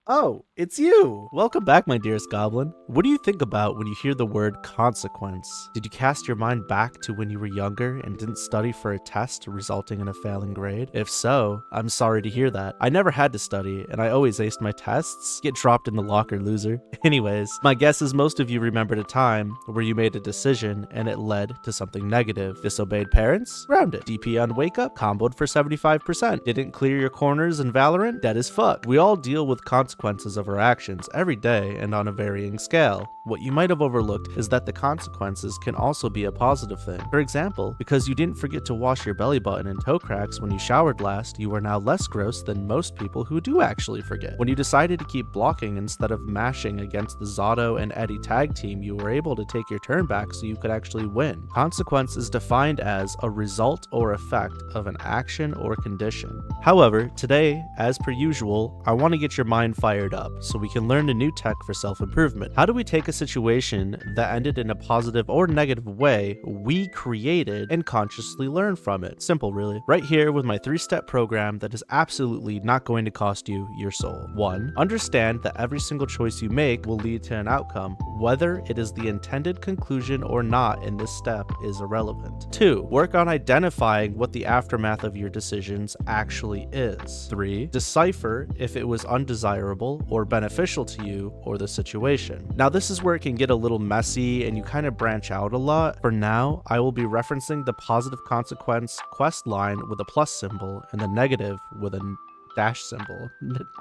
Oh, it's you! Welcome back, my dearest goblin. What do you think about when you hear the word consequence? Did you cast your mind back to when you were younger and didn't study for a test resulting in a failing grade? If so, I'm sorry to hear that. I never had to study, and I always aced my tests. Get dropped in the locker, loser. Anyways, my guess is most of you remembered a time where you made a decision and it led to something negative. Disobeyed parents? Grounded. DP on wake up? Comboed for 75%. Didn't clear your corners in Valorant? Dead as fuck. We all deal with consequences of our actions every day and on a varying scale. What you might have overlooked is that the consequences can also be a positive thing. For example, because you didn't forget to wash your belly button and toe cracks when you showered last, you are now less gross than most people who do actually forget. When you decided to keep blocking instead of mashing against the Zotto and Eddie tag team, you were able to take your turn back so you could actually win. Consequence is defined as a result or effect of an action or condition. However, today, as per usual, I want to get your mind fired up so we can learn a new tech for self-improvement. How do we take a situation that ended in a positive or negative way we created and consciously learn from it? Simple, really. Right here with my 3-step program that is absolutely not going to cost you your soul. 1. Understand that every single choice you make will lead to an outcome. Whether it is the intended conclusion or not in this step is irrelevant. 2. Work on identifying what the aftermath of your decisions actually is. 3. Decipher if it was undesirable or beneficial to you or the situation. Now this is where it can get a little messy and you kind of branch out a lot. For now, I will be referencing the positive consequence quest line with a plus symbol and the negative with a dash symbol,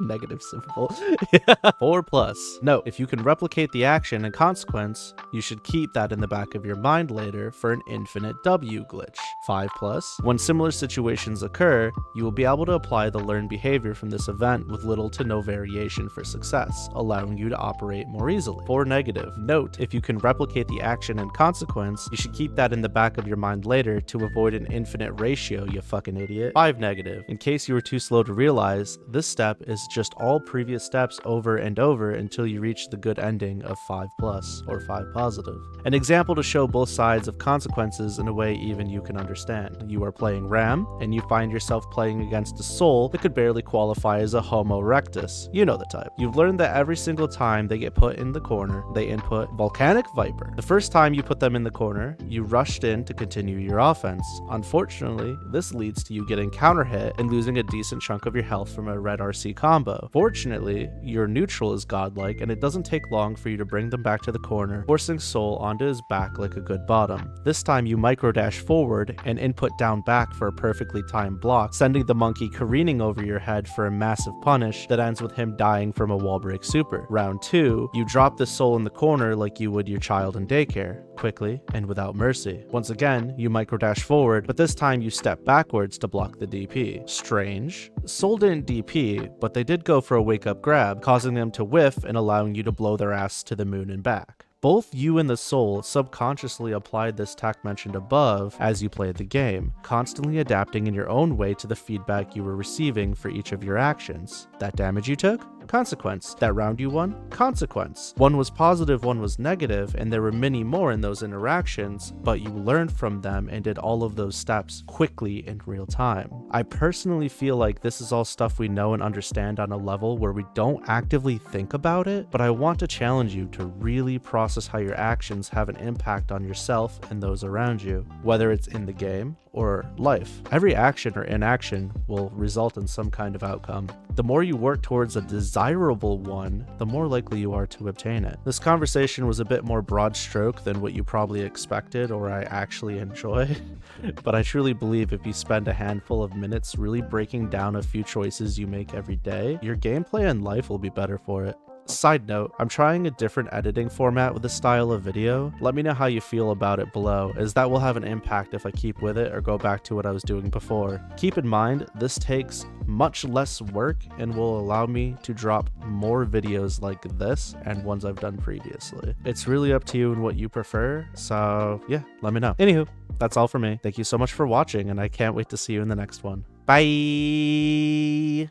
negative symbol. 4 plus. Note, if you can replicate the action and consequence, you should keep that in the back of your mind later for an infinite W glitch. 5 plus. When similar situations occur, you will be able to apply the learned behavior from this event with little to no variation for success, allowing you to operate more easily. 4 negative. Note, if you can replicate the action and consequence, you should keep that in the back of your mind later to avoid an infinite ratio, you fucking idiot. 5 negative. In case you were too slow to realize, this step is just all previous steps over and over until you reach the good ending of 5 plus or 5 positive. An example to show both sides of consequences in a way even you can understand. You are playing Ram and you find yourself playing against a soul that could barely qualify as a Homo erectus. You know the type. You've learned that every single time they get put in the corner, they input Volcanic Viper. The first time you put them in the corner, you rushed in to continue your offense. Unfortunately, this leads to you getting counter hit and losing a decent chunk of your health from a red RC combo. Fortunately, your neutral is godlike and it doesn't take long for you to bring them back to the corner, forcing Soul onto his back like a good bottom. This time you micro dash forward and input down back for a perfectly timed block, sending the monkey careening over your head for a massive punish that ends with him dying from a wall break super. Round 2, you drop the Soul in the corner like you would your child in daycare, quickly and without mercy. Once again, you micro dash forward, but this time you step backwards to block the DP. Strange. Soul didn't DP, but they did go for a wake up grab, causing them to whiff and allowing you to blow their ass to the moon and back. Both you and the Soul subconsciously applied this tech mentioned above as you played the game, constantly adapting in your own way to the feedback you were receiving for each of your actions. That damage you took? Consequence. That round you won? Consequence. One was positive, one was negative, and there were many more in those interactions, but you learned from them and did all of those steps quickly in real time. I personally feel like this is all stuff we know and understand on a level where we don't actively think about it, but I want to challenge you to really process how your actions have an impact on yourself and those around you, whether it's in the game or life. Every action or inaction will result in some kind of outcome. The more you work towards a desirable one, the more likely you are to obtain it. This conversation was a bit more broad stroke than what you probably expected or I actually enjoy, but I truly believe if you spend a handful of minutes really breaking down a few choices you make every day, your gameplay and life will be better for it. Side note, I'm trying a different editing format with this style of video. Let me know how you feel about it below, as that will have an impact if I keep with it or go back to what I was doing before. Keep in mind, this takes much less work and will allow me to drop more videos like this and ones I've done previously. It's really up to you and what you prefer, so yeah, let me know. Anywho, that's all for me. Thank you so much for watching, and I can't wait to see you in the next one. Bye!